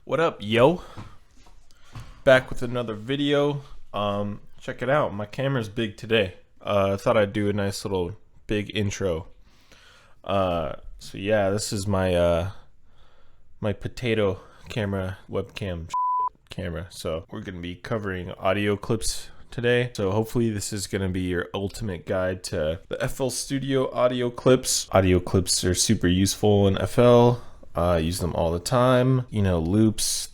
What up, yo? Back with another video. Check it out. My camera's big today. I thought I'd do a nice little big intro. So yeah, this is my my potato camera webcam camera. So we're gonna be covering audio clips today. So hopefully this is gonna be your ultimate guide to the FL Studio audio clips. Audio clips are super useful in FL. Use them all the time, you know, loops,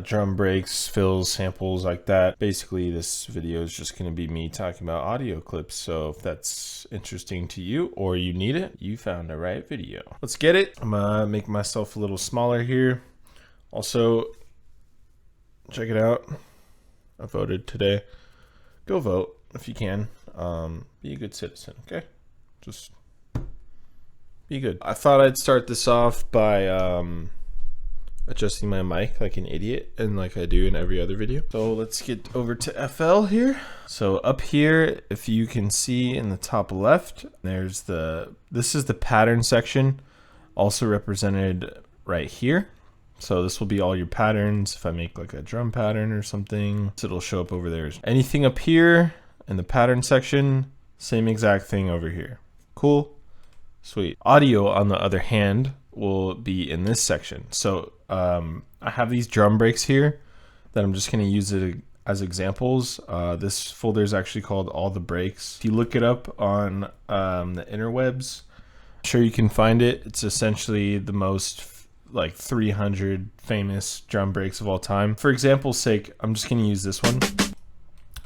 drum breaks, fills, samples like that. Basically, this video is just going to be me talking about audio clips. So if that's interesting to you or you need it, you found the right video. Let's get it. I'm gonna make myself a little smaller here. Also, check it out. I voted today. Go vote if you can. Be a good citizen, okay? Just be good. I thought I'd start this off by adjusting my mic like an idiot, and like I do in every other video. So let's get over to FL here. So up here, if you can see in the top left, there's this is the pattern section, also represented right here. So this will be all your patterns. If I make like a drum pattern or something, so it'll show up over there. Anything up here in the pattern section, same exact thing over here. Cool. Sweet. Audio, on the other hand, will be in this section. So I have these drum breaks here that I'm just going to use it as examples. This folder is actually called All the Breaks. If you look it up on the interwebs, I'm sure you can find it. It's essentially the most like 300 famous drum breaks of all time. For example's sake, I'm just going to use this one.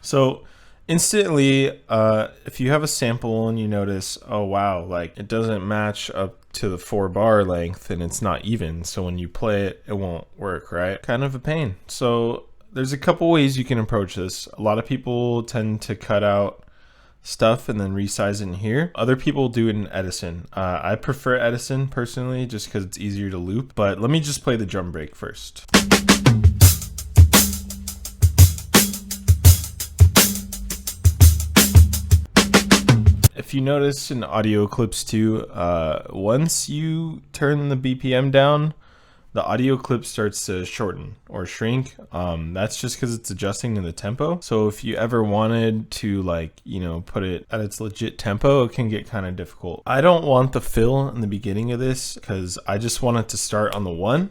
So instantly, if you have a sample and you notice, oh wow, like it doesn't match up to the 4-bar length and it's not even, so when you play it, it won't work, right? Kind of a pain. So there's a couple ways you can approach this. A lot of people tend to cut out stuff and then resize it in here. Other people do it in Edison. I prefer Edison personally just because it's easier to loop, but let me just play the drum break first. If you notice in audio clips too, once you turn the BPM down, the audio clip starts to shorten or shrink. That's just because it's adjusting to the tempo. So if you ever wanted to, like, you know, put it at its legit tempo, it can get kind of difficult. I don't want the fill in the beginning of this because I just want it to start on the 1,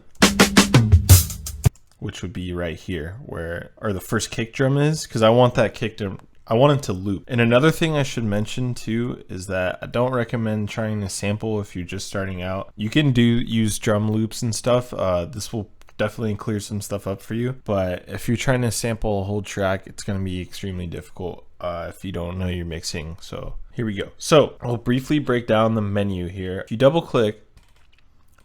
which would be right here where, or the first kick drum is, because I want that kick drum. I want it to loop. And another thing I should mention too is that I don't recommend trying to sample if you're just starting out. You can use drum loops and stuff. This will definitely clear some stuff up for you. But if you're trying to sample a whole track, it's going to be extremely difficult if you don't know your mixing. So here we go. So I'll briefly break down the menu here. If you double click,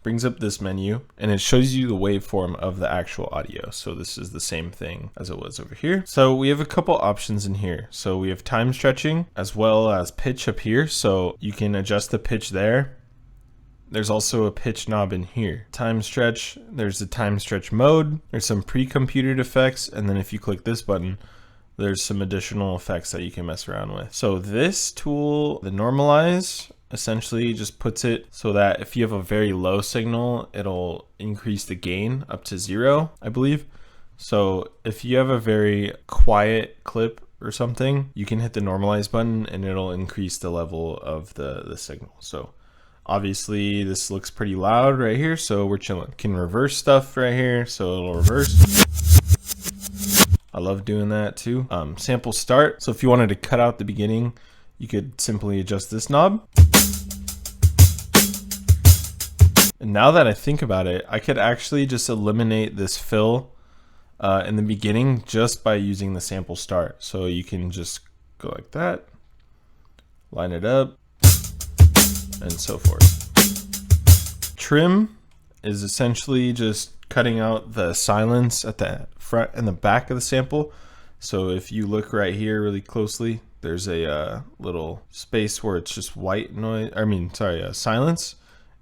brings up this menu and it shows you the waveform of the actual audio. So this is the same thing as it was over here. So we have a couple options in here. So we have time stretching as well as pitch up here. So you can adjust the pitch there. There's also a pitch knob in here. Time stretch, there's the time stretch mode. There's some pre-computed effects. And then if you click this button, there's some additional effects that you can mess around with. So this tool, the normalize, essentially just puts it so that if you have a very low signal, it'll increase the gain up to 0, I believe. So if you have a very quiet clip or something, you can hit the normalize button and it'll increase the level of the signal. So obviously this looks pretty loud right here, so we're chilling. Can reverse stuff right here, so it'll reverse. I love doing that too. Sample start. So if you wanted to cut out the beginning, you could simply adjust this knob. And now that I think about it, I could actually just eliminate this fill in the beginning just by using the sample start. So you can just go like that, line it up, and so forth. Trim is essentially just cutting out the silence at the front and the back of the sample. So if you look right here really closely, there's a little space where it's just white noise. Silence.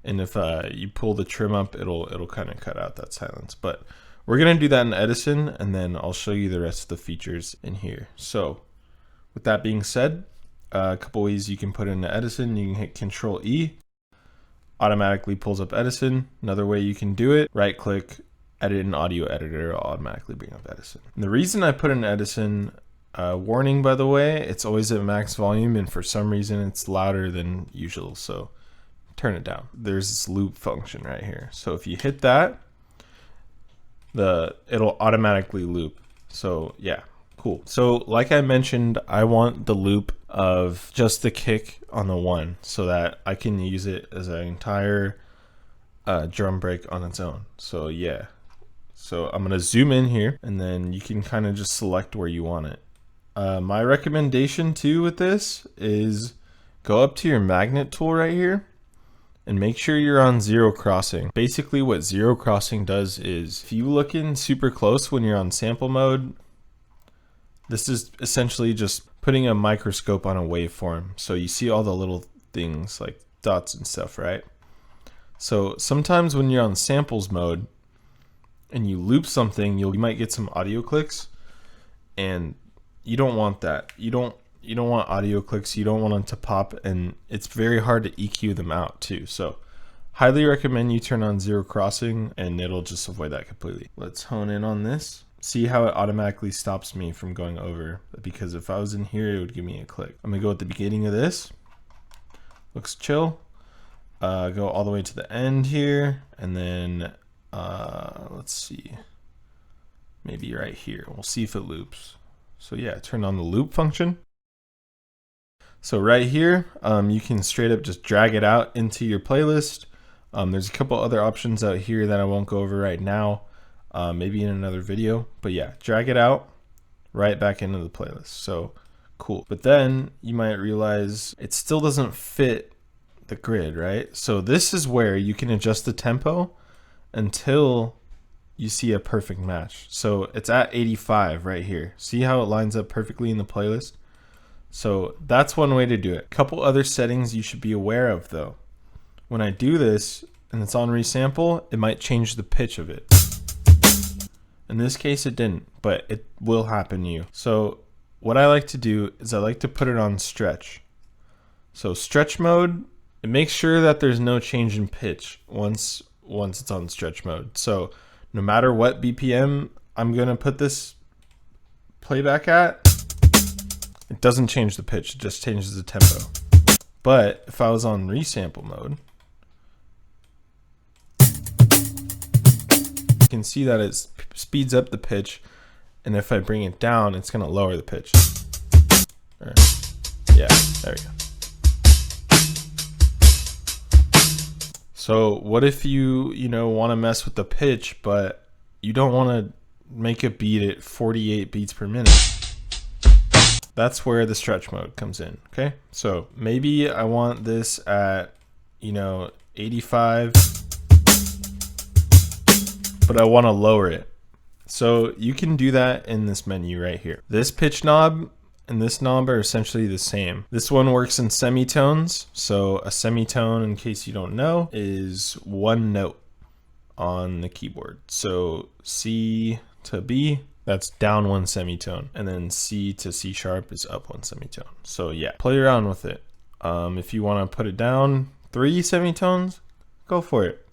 And if you pull the trim up, it'll kind of cut out that silence. But we're gonna do that in Edison, and then I'll show you the rest of the features in here. So with that being said, a couple ways you can put it into Edison. You can hit Control E, automatically pulls up Edison. Another way you can do it, right click, edit in audio editor, it'll automatically bring up Edison. And the reason I put an Edison warning, by the way, it's always at max volume, and for some reason it's louder than usual, so turn it down. There's this loop function right here. So if you hit that, it'll automatically loop. So yeah, cool. So like I mentioned, I want the loop of just the kick on the one so that I can use it as an entire drum break on its own. So yeah, so I'm gonna zoom in here, and then you can kind of just select where you want it. My recommendation too with this is go up to your magnet tool right here and make sure you're on zero crossing. Basically what zero crossing does is, if you look in super close when you're on sample mode, this is essentially just putting a microscope on a waveform. So you see all the little things like dots and stuff, right? So sometimes when you're on samples mode and you loop something, you might get some audio clicks, and you don't want that. You don't want audio clicks. You don't want them to pop, and it's very hard to EQ them out too. So highly recommend you turn on zero crossing, and it'll just avoid that completely. Let's hone in on this. See how it automatically stops me from going over, because if I was in here, it would give me a click. I'm gonna go at the beginning of this. Looks chill. Go all the way to the end here, and then let's see, maybe right here. We'll see if it loops. So yeah, turn on the loop function. So right here, you can straight up just drag it out into your playlist. There's a couple other options out here that I won't go over right now, maybe in another video, but yeah, drag it out right back into the playlist. So cool. But then you might realize it still doesn't fit the grid, right? So this is where you can adjust the tempo until you see a perfect match. So it's at 85 right here. See how it lines up perfectly in the playlist? So that's one way to do it. A couple other settings you should be aware of though. When I do this and it's on resample, it might change the pitch of it. In this case it didn't, but it will happen to you. So what I like to do is I like to put it on stretch. So stretch mode, it makes sure that there's no change in pitch once it's on stretch mode. So no matter what BPM I'm gonna put this playback at, it doesn't change the pitch, it just changes the tempo. But if I was on resample mode, you can see that it speeds up the pitch, and if I bring it down, it's gonna lower the pitch. Yeah, there we go. So what if you want to mess with the pitch, but you don't want to make a beat at 48 beats per minute? That's where the stretch mode comes in, okay? So maybe I want this at, 85, but I want to lower it. So you can do that in this menu right here. This pitch knob and this knob are essentially the same. This one works in semitones. So a semitone, in case you don't know, is one note on the keyboard. So C to B, that's down one semitone, and then C to C sharp is up one semitone. So yeah, play around with it. If you want to put it down 3 semitones, go for it.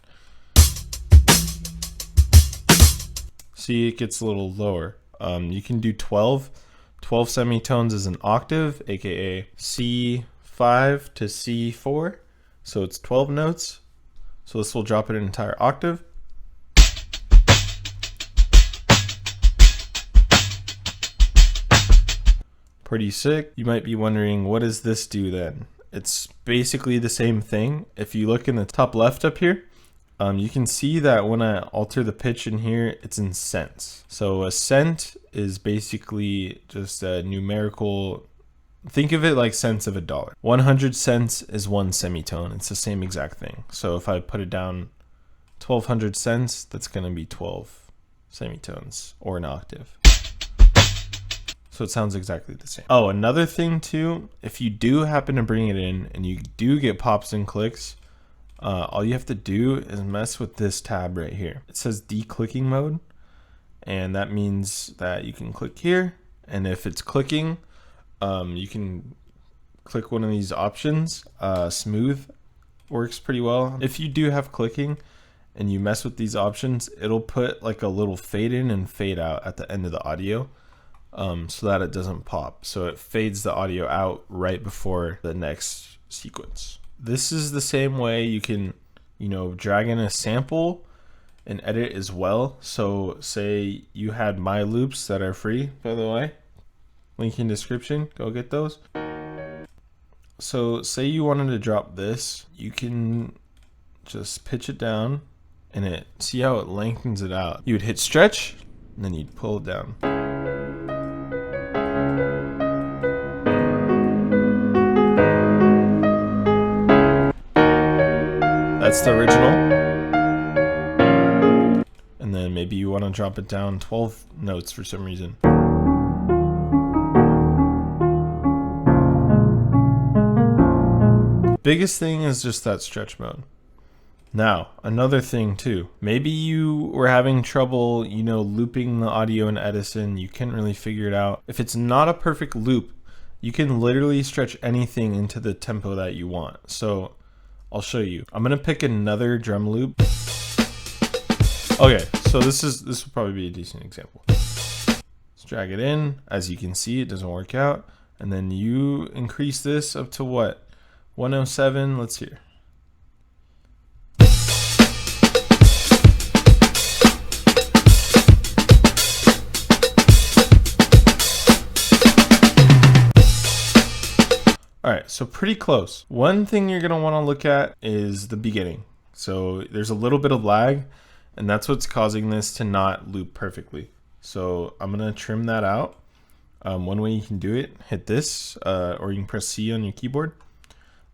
See, it gets a little lower. You can do 12. 12 semitones is an octave, aka C5 to C4. So it's 12 notes. So this will drop it an entire octave. Pretty sick. You might be wondering, what does this do then? It's basically the same thing. If you look in the top left up here, you can see that when I alter the pitch in here, it's in cents. So a cent is basically just a numerical, think of it like cents of a dollar. 100 cents is one semitone. It's the same exact thing. So if I put it down 1200 cents, that's going to be 12 semitones or an octave. So it sounds exactly the same. Oh, another thing too, if you do happen to bring it in and you do get pops and clicks, all you have to do is mess with this tab right here. It says declicking mode, and that means that you can click here, and if it's clicking, you can click one of these options. Smooth works pretty well. If you do have clicking and you mess with these options, it'll put like a little fade in and fade out at the end of the audio, so that it doesn't pop. So it fades the audio out right before the next sequence. This is the same way you can, you know, drag in a sample and edit as well. So say you had my loops that are free, by the way, link in description, go get those. So say you wanted to drop this, you can just pitch it down and see how it lengthens it out. You would hit stretch and then you'd pull it down. That's the original. And then maybe you want to drop it down 12 notes for some reason. Biggest thing is just that stretch mode. Now, another thing too, maybe you were having trouble, you know, looping the audio in Edison, you couldn't really figure it out. If it's not a perfect loop, you can literally stretch anything into the tempo that you want. So I'll show you. I'm gonna pick another drum loop. Okay, so this will probably be a decent example. Let's drag it in. As you can see, it doesn't work out. And then you increase this up to what? 107, let's hear. All right, so pretty close. One thing you're gonna wanna look at is the beginning. So there's a little bit of lag, and that's what's causing this to not loop perfectly. So I'm gonna trim that out. One way you can do it, hit this, or you can press C on your keyboard.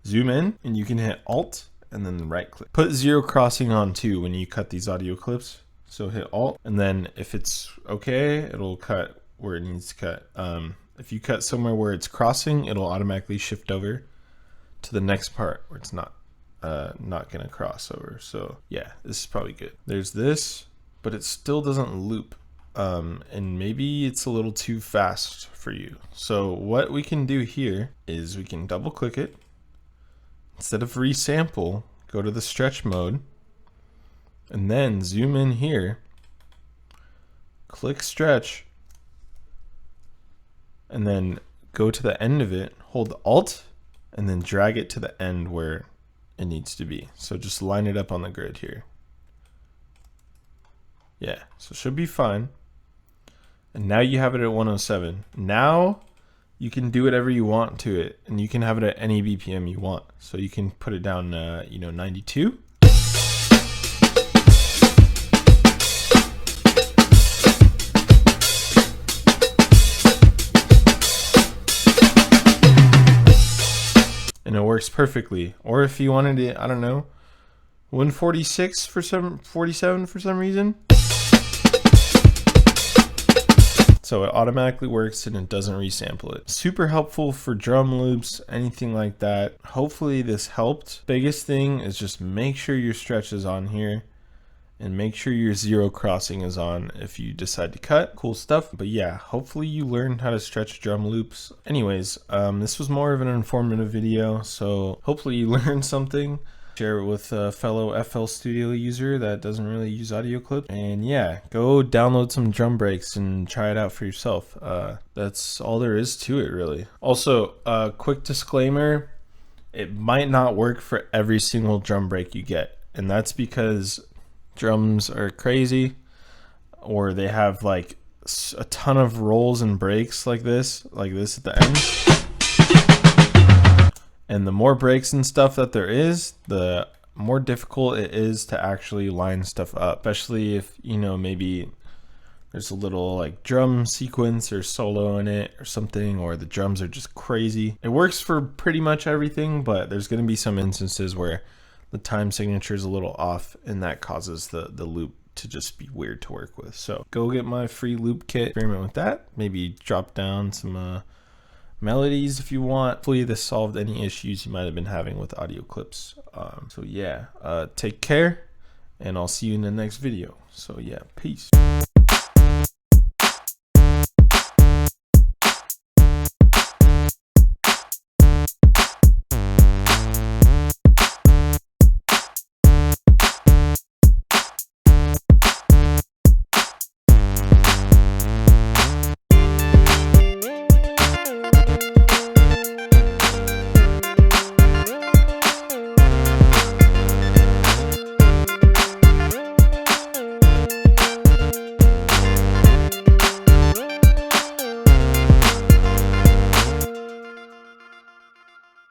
Zoom in, and you can hit Alt and then right click. Put zero crossing on too when you cut these audio clips. So hit Alt, and then if it's okay, it'll cut where it needs to cut. If you cut somewhere where it's crossing, it'll automatically shift over to the next part where it's not gonna cross over. So yeah, this is probably good. There's this, but it still doesn't loop. And maybe it's a little too fast for you. So what we can do here is we can double click it. Instead of resample, go to the stretch mode and then zoom in here, click stretch, and then go to the end of it, hold Alt, and then drag it to the end where it needs to be. So just line it up on the grid here. Yeah, so it should be fine. And now you have it at 107. Now you can do whatever you want to it, and you can have it at any BPM you want. So you can put it down, 92. And it works perfectly. Or if you wanted it, I don't know, 146 for 47 for some reason. So it automatically works and it doesn't resample it. Super helpful for drum loops, anything like that. Hopefully this helped. Biggest thing is just make sure your stretch is on here and make sure your zero crossing is on if you decide to cut. Cool stuff. But yeah, hopefully you learned how to stretch drum loops. Anyways, this was more of an informative video, so hopefully you learned something. Share it with a fellow FL Studio user that doesn't really use audio clips. And yeah, go download some drum breaks and try it out for yourself. That's all there is to it, really. Also, quick disclaimer, it might not work for every single drum break you get. And that's because drums are crazy, or they have like a ton of rolls and breaks like this at the end. And the more breaks and stuff that there is, the more difficult it is to actually line stuff up, especially if, you know, maybe there's a little like drum sequence or solo in it or something, or the drums are just crazy. It works for pretty much everything, but there's going to be some instances where the time signature is a little off, and that causes the loop to just be weird to work with. So go get my free loop kit, experiment with that, maybe drop down some melodies if you want. Hopefully this solved any issues you might have been having with audio clips. So yeah, take care, and I'll see you in the next video. So yeah, peace.